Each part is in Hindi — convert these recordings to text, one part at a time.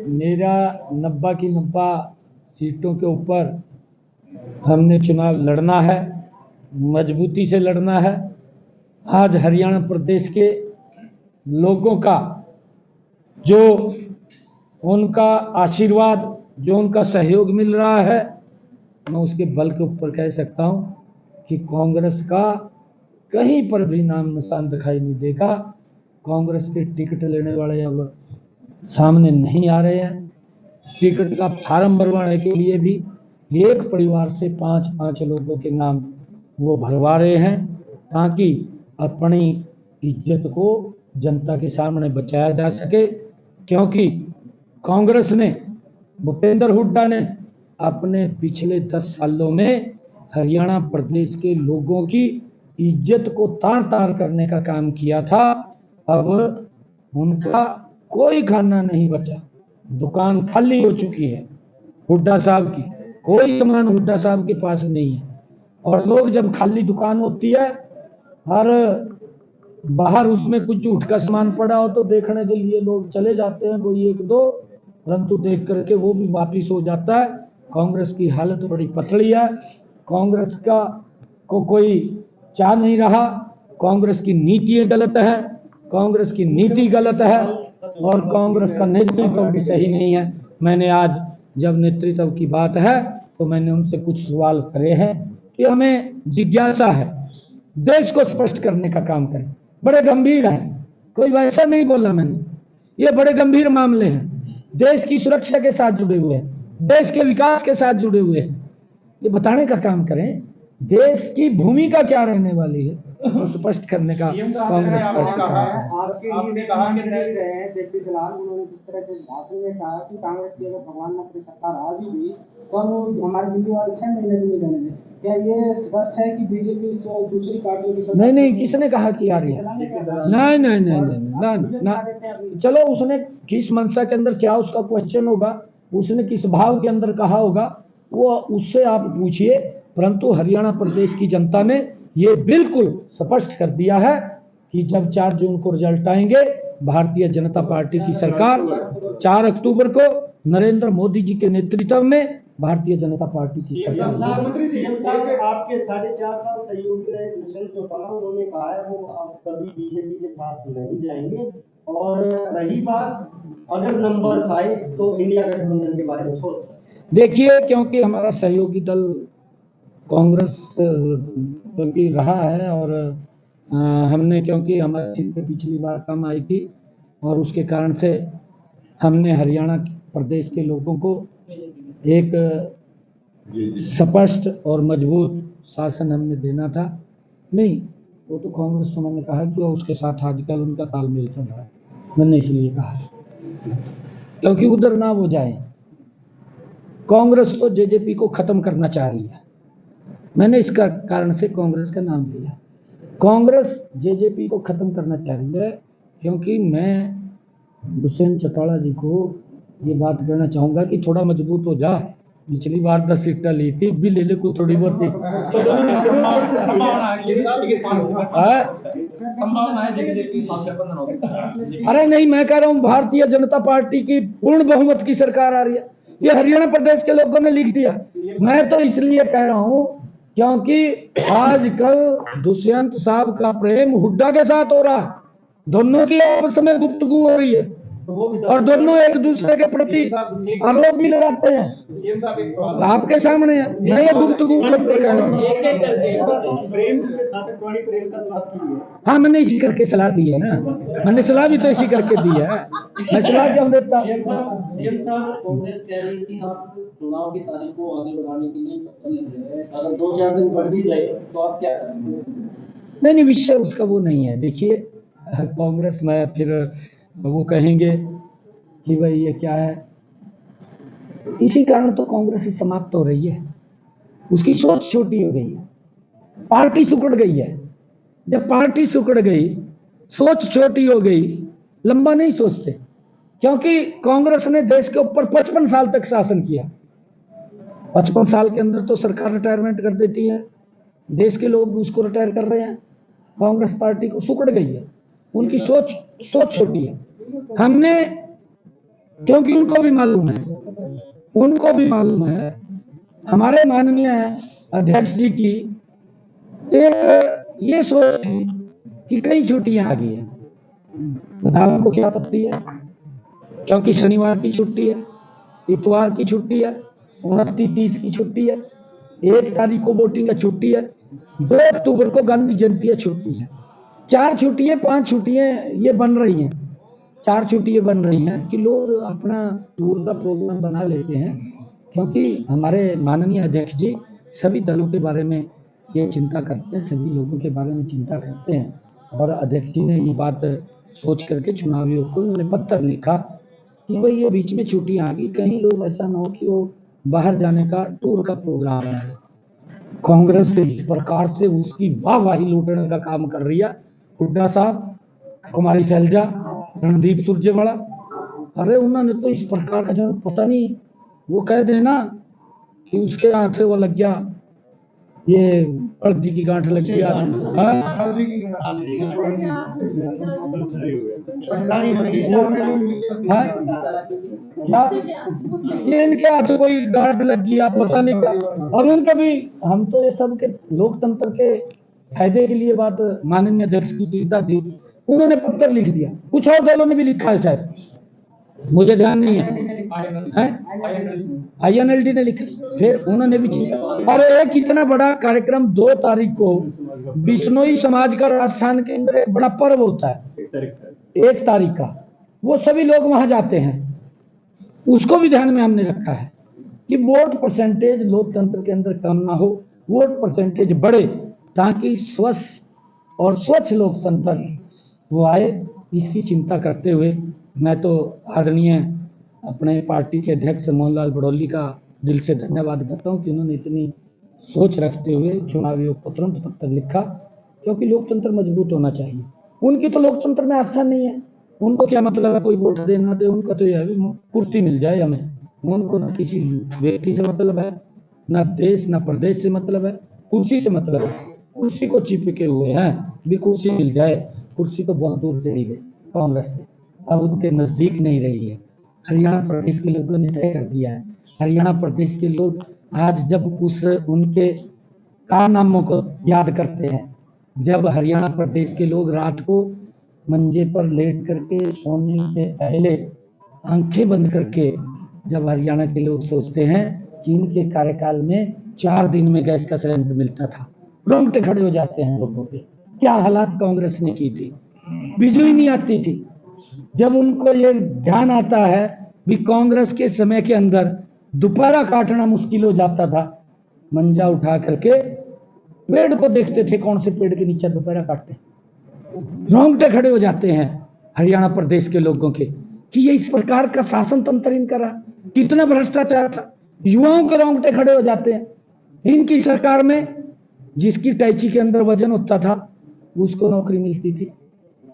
मेरा 90 की 90 सीटों के ऊपर हमने चुनाव लड़ना है, मजबूती से लड़ना है। आज हरियाणा प्रदेश के लोगों का जो उनका आशीर्वाद, जो उनका सहयोग मिल रहा है, मैं उसके बल के ऊपर कह सकता हूं कि कांग्रेस का कहीं पर भी नाम निशान दिखाई नहीं देगा। कांग्रेस के टिकट लेने वाले अब सामने नहीं आ रहे हैं। टिकट का फार्म भरवाने के लिए भी एक परिवार से 5-5 लोगों के नाम वो भरवा रहे हैं, ताकि अपनी इज्जत को जनता के सामने बचाया जा सके। क्योंकि कांग्रेस ने, भूपेंद्र हुड्डा ने अपने पिछले 10 सालों में हरियाणा प्रदेश के लोगों की इज्जत को तार तार करने का काम किया था। अब उनका कोई खाना नहीं बचा, दुकान खाली हो चुकी है हुड्डा साहब की, कोई सामान हुड्डा साहब के पास नहीं है। और लोग जब खाली दुकान होती है और बाहर उसमें कुछ झूठ का सामान पड़ा हो तो देखने के लिए लोग चले जाते हैं, कोई एक दो, परंतु देख करके वो भी वापिस हो जाता है। कांग्रेस की हालत बड़ी पतली है। कांग्रेस का को कोई चाह नहीं रहा। कांग्रेस की नीति गलत है, कांग्रेस की नीति गलत है और कांग्रेस का नेतृत्व भी सही नहीं है। मैंने आज जब नेतृत्व की बात है तो मैंने उनसे कुछ सवाल करे हैं कि हमें जिज्ञासा है, देश को स्पष्ट करने का काम करें। बड़े गंभीर हैं, कोई वैसा नहीं बोला मैंने, ये बड़े गंभीर मामले हैं, देश की सुरक्षा के साथ जुड़े हुए हैं, देश के विकास के साथ जुड़े हुए हैं। ये बताने का काम करें, देश की भूमिका क्या रहने वाली है तो स्पष्ट करने का कांग्रेस आपने कहा कि जेपी दलाल उन्होंने जिस तरह से भाषण में कहा कि कांग्रेस की अगर भगवान न करे सरकार आ भी गई तो हम हमारे दिल्ली वाले 6 महीने भी नहीं रहने दें। क्या ये स्पष्ट है कि बीजेपी दूसरी पार्टियों की? नहीं, किसने कहा कि आ रही है? नहीं। चलो, उसने किस मंशा के अंदर, क्या उसका क्वेश्चन होगा, उसने किस भाव के अंदर कहा होगा, वो उससे आप पूछिए। परंतु हरियाणा प्रदेश की जनता ने ये बिल्कुल स्पष्ट कर दिया है कि जब 4 जून को रिजल्ट आएंगे, भारतीय जनता पार्टी की सरकार 4 अक्टूबर को नरेंद्र मोदी जी के नेतृत्व में भारतीय जनता पार्टी की सरकार। प्रधानमंत्री सीएम साहब आपके 4.5 साल सहयोगी रहे दुष्यंत चौटाला, उन्होंने कहा है वो अब कभी बीजेपी के साथ नहीं जाएंगे। और रही बात अगर नंबर्स आए तो इंडिया गठबंधन के बारे में सोच देखिए, क्योंकि हमारा सहयोगी दल कांग्रेस क्योंकि रहा है और हमने, क्योंकि हमारी सीटें पिछली बार कम आई थी और उसके कारण से हमने हरियाणा प्रदेश के लोगों को एक स्पष्ट और मजबूत शासन हमने देना था। नहीं, वो तो कांग्रेस को मैंने कहा कि उसके साथ आजकल उनका तालमेल चल रहा है, मैंने इसलिए कहा क्योंकि उधर ना वो जाए। कांग्रेस तो जेजेपी को खत्म करना चाह रही है, मैंने इस कारण से कांग्रेस का नाम लिया। कांग्रेस जेजेपी को खत्म करना चाह रही है, क्योंकि मैं दुष्यंत चौटाला जी को ये बात कहना चाहूंगा कि थोड़ा मजबूत हो जा। पिछली बार 10 सीटें ली थी, भी ले ले कोई थोड़ी बहुत थी। अरे नहीं, मैं कह रहा हूँ भारतीय जनता पार्टी की पूर्ण बहुमत की सरकार आ रही है, ये हरियाणा प्रदेश के लोगों ने लिख दिया। मैं तो इसलिए कह रहा हूँ क्योंकि आजकल दुष्यंत साहब का प्रेम हुड्डा के साथ हो रहा है, दोनों की आपस में गुफ्तगू हो रही है और दोनों एक दूसरे के प्रति आरोप भी लगाते हैं। आपके सामने मैं ये गुफ्तगू हाँ, मैंने इसी करके सलाह दी है ना, मैंने सलाह भी तो इसी करके दी है। मैं सलाह क्यों देता? सीएम साहब, कांग्रेस कह रही है कि आप चुनाव की तारीख को आगे बढ़ाने के लिए अगर 2-4 दिन बढ़ भी जाए तो आप क्या करेंगे? नहीं, विषय उसका वो नहीं है। देखिए, कांग्रेस में फिर वो कहेंगे कि भाई ये क्या है, इसी कारण तो कांग्रेस समाप्त हो रही है, उसकी सोच छोटी हो गई है, पार्टी सिकुड़ गई है। जब पार्टी सिकुड़ गई, सोच छोटी हो गई, लंबा नहीं सोचते। क्योंकि कांग्रेस ने देश के ऊपर 55 साल तक शासन किया, 55 साल के अंदर तो सरकार रिटायरमेंट कर देती है, देश के लोग उसको रिटायर कर रहे हैं। कांग्रेस पार्टी को सिकुड़ गई है, उनकी सोच छोटी है। हमने क्योंकि उनको भी मालूम है हमारे माननीय अध्यक्ष जी की एक ये सोच है कि कई छुट्टियां आ गई है, हमको क्या आपत्ति है, क्योंकि शनिवार की छुट्टी है, इतवार की छुट्टी है, 29-30 की छुट्टी है, 1 तारीख को वोटिंग का छुट्टी है, 2 अक्टूबर को गांधी जयंती है, छुट्टी है। 4 छुट्टियां 5 छुट्टियां ये बन रही हैं, 4 छुट्टियां बन रही हैं कि लोग अपना टूर का प्रोग्राम बना लेते हैं, क्योंकि हमारे माननीय अध्यक्ष जी सभी दलों के बारे में ये चिंता करते हैं, सभी लोगों के बारे में चिंता करते हैं। और अध्यक्ष जी ने ये बात सोच करके चुनावियों को उन्होंने पत्र लिखा कि भाई ये बीच में छुट्टियां आ गई, कहीं लोग ऐसा ना हो कि वो बाहर जाने का टूर का प्रोग्राम बनाए। कांग्रेस से इस प्रकार से उसकी वाहवाही लूटने का काम कर रही है, हुड्डा साहब, कुमारी शैलजा, रणदीप सुरजेवाला, अरे उन्होंने तो इस प्रकार का जो पता नहीं, वो कह देना कि उसके हाथ से वो लग गया, ये हल्दी की गांठ लग गया, ये इनके हाथ कोई गांठ लग गया, पता नहीं क्या। और उनका भी, हम तो ये सब के लोकतंत्र के फायदे के लिए बात माननीय अध्यक्ष की चिंता थी, उन्होंने पत्र लिख दिया, कुछ और दलों ने भी लिखा है शायद, मुझे ध्यान नहीं है, INLD ने लिखा, फिर उन्होंने भी लिखा। और एक इतना बड़ा कार्यक्रम 2 तारीख को बिश्नोई समाज का राजस्थान के अंदर एक बड़ा पर्व होता है, 1 तारीख का, वो सभी लोग वहां जाते हैं, उसको भी ध्यान में हमने रखा है कि वोट परसेंटेज लोकतंत्र के अंदर कम ना हो, वोट परसेंटेज बढ़े, ताकि स्वस्थ और स्वच्छ लोकतंत्र वो आए। इसकी चिंता करते हुए मैं तो आदरणीय अपने पार्टी के अध्यक्ष मोहनलाल बड़ौली का दिल से धन्यवाद करता हूं कि उन्होंने इतनी सोच रखते हुए चुनावी को तुरंत पत्र लिखा, क्योंकि लोकतंत्र मजबूत होना चाहिए। उनकी तो लोकतंत्र में आस्था नहीं है, उनको क्या मतलब है कोई वोट देना दे, उनका तो यह है कुर्सी मिल जाए हमें, उनको ना किसी व्यक्ति से मतलब है, ना देश ना प्रदेश से मतलब है, कुर्सी से मतलब है, कुर्सी को चिपके हुए हैं, भी कुर्सी मिल जाए। कुर्सी तो बहुत दूर से ही गई कांग्रेस से, अब उनके नजदीक नहीं रही है। हरियाणा प्रदेश के लोगों ने तय कर दिया है, हरियाणा प्रदेश के लोग आज जब उस उनके कारनामों को याद करते हैं, जब हरियाणा प्रदेश के लोग रात को मंजे पर लेट करके सोने से पहले आंखें बंद करके जब हरियाणा के लोग सोचते हैं कि इनके कार्यकाल में 4 दिन में गैस का सिलेंडर मिलता था, रोंगटे खड़े हो जाते हैं लोगों के। क्या हालात कांग्रेस ने की थी, बिजली नहीं आती थी। जब उनको ये ध्यान आता है भी कांग्रेस के समय के अंदर दोपहरा काटना मुश्किल हो जाता था, मंजा उठा करके पेड़ को देखते थे, कौन से पेड़ के नीचे दोपहरा काटते, रोंगटे खड़े हो जाते हैं हरियाणा प्रदेश के लोगों के कि ये इस प्रकार का शासन तंत्र इनका रहा, कितना भ्रष्टाचार था, युवाओं के रोंगटे खड़े हो जाते हैं। इनकी सरकार में जिसकी टैची के अंदर वजन होता था उसको नौकरी मिलती थी,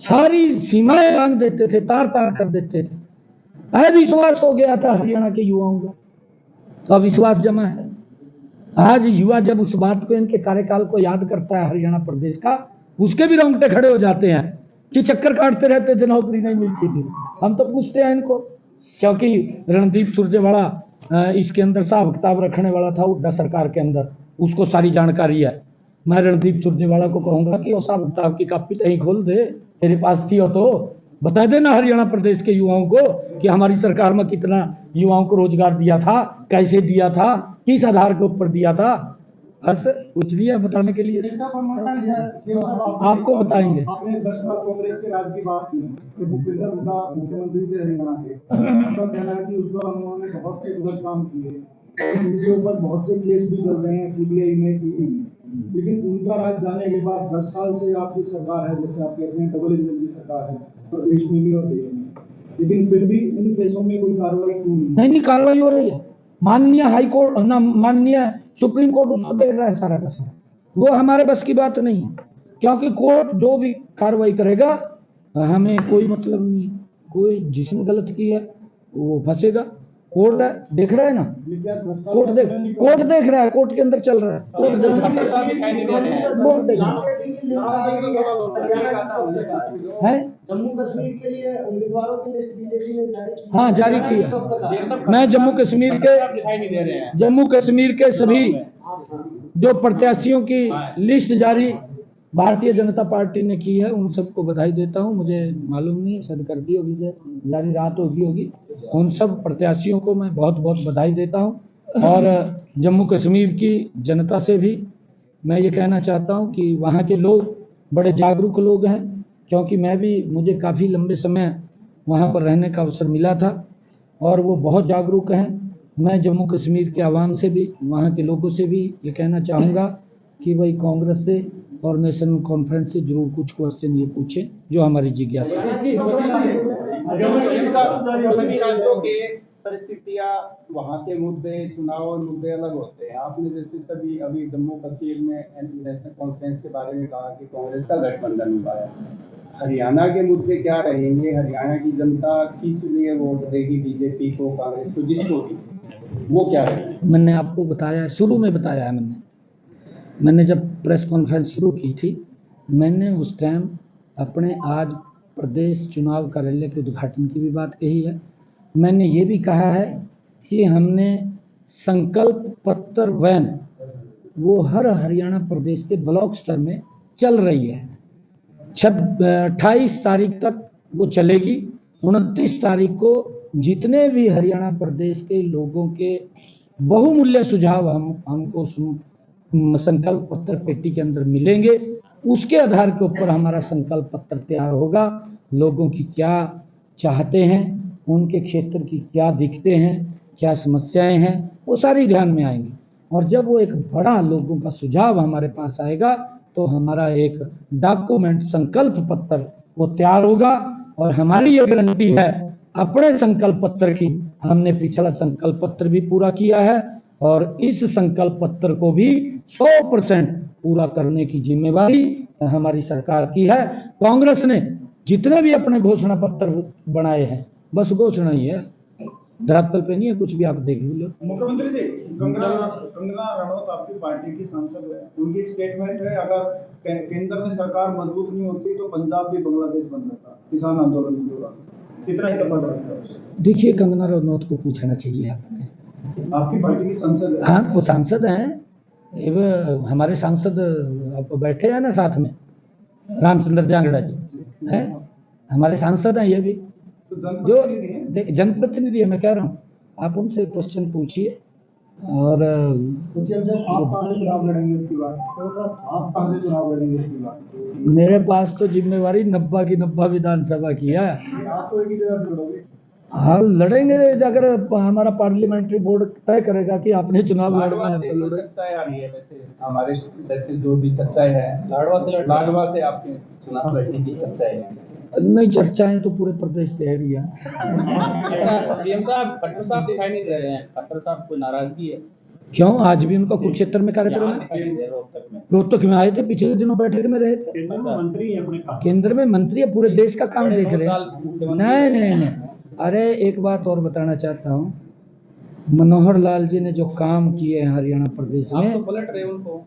सारी सीमाएं बांध देते थे, तार तार कर देते थे। अविश्वास हो गया था हरियाणा के युवाओं का, अविश्वास जमा है। आज युवा जब उस बात को, इनके कार्यकाल को याद करता है हरियाणा प्रदेश का, उसके भी रोंगटे खड़े हो जाते हैं कि चक्कर काटते रहते थे, नौकरी नहीं मिलती थी। हम तो पूछते हैं इनको, क्योंकि रणदीप सुरजेवाला इसके अंदर हिसाब किताब रखने वाला था हुड्डा सरकार के अंदर, उसको सारी जानकारी है। मैं रणदीप सुरजेवाला को कहूंगा कि वो हिसाब किताब की कॉपी कहीं खोल दे, तेरे पास थी हो तो बता देना हरियाणा प्रदेश के युवाओं को कि हमारी सरकार में कितना युवाओं को रोजगार दिया था, कैसे दिया था, किस आधार के ऊपर दिया था। बस कुछ भी है बताने के लिए, आपको बताएंगे। आपने 10 साल कांग्रेस के राज की बात की, तो भूपेंद्र हुड्डा मुख्यमंत्री थे हरियाणा के, उनका कहना है कि उस दौरान उन्होंने बहुत से गलत काम किए, उनके ऊपर बहुत से केस भी चल रहे हैं CBI में, लेकिन उनका राज जाने के बाद 10 साल से आपकी सरकार है, जैसे आप कहते हैं डबल इंजन की सरकार है प्रदेश में भी और देश में, लेकिन फिर भी इन केसों में कोई कार्रवाई क्यों नहीं कार्रवाई हो रही है। माननीय हाई कोर्ट ना माननीय सुप्रीम कोर्ट उसको देख रहा है सारा का सारा, वो हमारे बस की बात नहीं है, क्योंकि कोर्ट जो भी कार्रवाई करेगा हमें कोई मतलब नहीं, कोई जिसने गलत की है वो फंसेगा। कोर्ट देख रहा है ना, कोर्ट देख रहा है, कोर्ट के अंदर चल रहा है, कोर्ट देख रहा है। जम्मू कश्मीर के लिए उम्मीदवारों की लिस्ट बीजेपी ने जारी की? हाँ, जारी की है। मैं जम्मू कश्मीर के सभी जो प्रत्याशियों की लिस्ट जारी भारतीय जनता पार्टी ने की है, उन सबको बधाई देता हूं। मुझे मालूम नहीं है, शायद कर दी होगी, जारी रात होगी। उन सब प्रत्याशियों को मैं बहुत बहुत बधाई देता हूं। और जम्मू कश्मीर की जनता से भी मैं ये कहना चाहता हूं कि वहाँ के लोग बड़े जागरूक लोग हैं, क्योंकि मुझे काफ़ी लंबे समय वहाँ पर रहने का अवसर मिला था और वो बहुत जागरूक हैं। मैं जम्मू कश्मीर के आवाम से भी, वहाँ के लोगों से भी ये कहना चाहूँगा कि भाई कांग्रेस से और नेशनल कॉन्फ्रेंस से जरूर कुछ क्वेश्चन ये पूछें जो हमारी जिज्ञासा है। सभी राज्यों के परिस्थितियां, वहाँ के मुद्दे, चुनाव और मुद्दे अलग होते हैं। आपने जैसे सभी अभी जम्मू कश्मीर में नेशनल कॉन्फ्रेंस के बारे में कहा कि कांग्रेस का गठबंधन हुआ है। हरियाणा के मुद्दे क्या रहेंगे? हरियाणा की जनता किस लिए वोट देगी, बीजेपी को, कांग्रेस को, जिसको भी, वो क्या रहेगा? मैंने आपको बताया, शुरू में बताया है मैंने जब प्रेस कॉन्फ्रेंस शुरू की थी, मैंने उस टाइम अपने आज प्रदेश चुनाव कार्यालय के उद्घाटन की भी बात कही है। मैंने ये भी कहा है कि हमने संकल्प पत्र वैन वो हर हरियाणा प्रदेश के ब्लॉक स्तर में चल रही है। 28 तारीख तक वो चलेगी। 29 तारीख को जितने भी हरियाणा प्रदेश के लोगों के बहुमूल्य सुझाव हमको संकल्प पत्र पेटी के अंदर मिलेंगे, उसके आधार के ऊपर हमारा संकल्प पत्र तैयार होगा। लोगों की क्या चाहते हैं, उनके क्षेत्र की क्या दिखते हैं, क्या समस्याएं हैं, वो सारी ध्यान में आएंगी। और जब वो एक बड़ा लोगों का सुझाव हमारे पास आएगा तो हमारा एक डॉक्यूमेंट संकल्प पत्र वो तैयार होगा। और हमारी ये गारंटी है अपने संकल्प पत्र की, हमने पिछला संकल्प पत्र भी पूरा किया है और इस संकल्प पत्र को भी 100% पूरा करने की जिम्मेवारी हमारी सरकार की है। कांग्रेस ने जितने भी अपने घोषणा पत्र बनाए हैं, बस घोषणा ही है, धरातल पे नहीं है कुछ भी। आप देख लो। मुख्यमंत्री जी, कंगना रनौत आपकी पार्टी की सांसद है, उनकी एक स्टेटमेंट है, अगर केंद्र में सरकार मजबूत नहीं होती तो पंजाब भी बांग्लादेश बन जाता, किसान आंदोलन के दौरान। कितना ही तफड़ रखता है? देखिए, कंगना रनौत को पूछना चाहिए आपने, आपकी पार्टी की सांसद है। हाँ, वो सांसद हैं, हमारे सांसद बैठे हैं ना साथ में, रामचंद्र जांगड़ा जी हैं, हमारे सांसद हैं ये भी, जो जनप्रतिनिधि है। मैं कह रहा हूँ, आप उनसे क्वेश्चन पूछिए। और आप कहाँ से चुनाव लड़ेंगे उसकी बात, आप कहाँ से चुनाव लड़ेंगे उसकी बात? मेरे पास तो जिम्मेवारी 90 की 90 विधानसभा की है। आप तो एक ही जगह से लड़ोगे? हाँ, लड़ेंगे अगर हमारा पार्लियामेंट्री बोर्ड तय करेगा कि आपने चुनाव लड़ना है तो लड़े। चर्चाएं आ रही है वैसे हमारे जैसे जो भी चर्चाएं हैं, लाडवा से आपके चुनाव लड़ने की चर्चाएं हैं। नहीं, चर्चाएं तो पूरे प्रदेश से है रही है। अच्छा, सीएम साहब, खट्टर साहब दिखाई नहीं दे रहे हैं, खट्टर साहब कोई नाराजगी है? क्यों? आज भी उनका कुरुक्षेत्र में कार्यक्रम है। रोहतक में आए थे, पिछले दिनों बैठक में रहे थे। केंद्र में मंत्री है, पूरे देश का काम देख रहे हैं। नहीं, अरे एक बात और बताना चाहता हूँ, मनोहर लाल जी ने जो काम किए हैं हरियाणा प्रदेश में, आप तो पलट रहे उनको।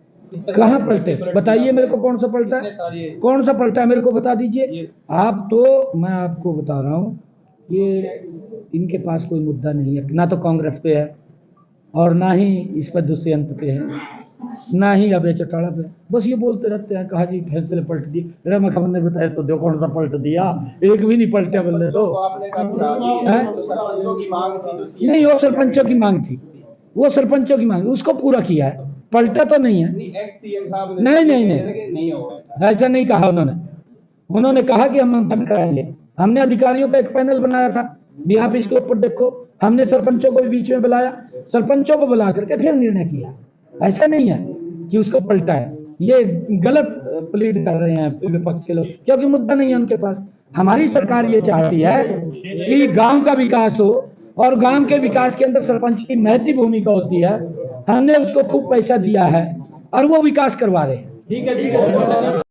कहाँ पलटे? बताइए मेरे को, कौन सा पलटा है? कौन सा पलटा है, मेरे को बता दीजिए आप। तो मैं आपको बता रहा हूँ, ये इनके पास कोई मुद्दा नहीं है, ना तो कांग्रेस पे है और ना ही इस पर दुष्यंत पे है, ना ही अभय चौटाला पे। बस ये बोलते रहते हैं, कहा जी फैसले पलट दिए। रमन खबर ने बताया तो दो, कौन सा पलट दिया? एक भी नहीं पलटा बोले तो। नहीं, वो सरपंचों की मांग थी, वो सरपंचों की मांग, उसको पूरा किया है, पलटा तो नहीं है। नहीं, ऐसा नहीं कहा उन्होंने कहा कि हम मंथन कराएंगे। हमने अधिकारियों का एक पैनल बनाया था भी, आप इसके ऊपर देखो। हमने सरपंचों को भी बीच में बुलाया, सरपंचों को बुला करके फिर निर्णय किया। ऐसा नहीं है कि उसको पलटा है। ये गलत प्लीड कर रहे हैं विपक्ष के लोग, क्योंकि मुद्दा नहीं है उनके पास। हमारी सरकार ये चाहती है कि गांव का विकास हो, और गांव के विकास के अंदर सरपंच की महत्वपूर्ण भूमिका होती है। हमने उसको खूब पैसा दिया है और वो विकास करवा रहे हैं। ठीक है।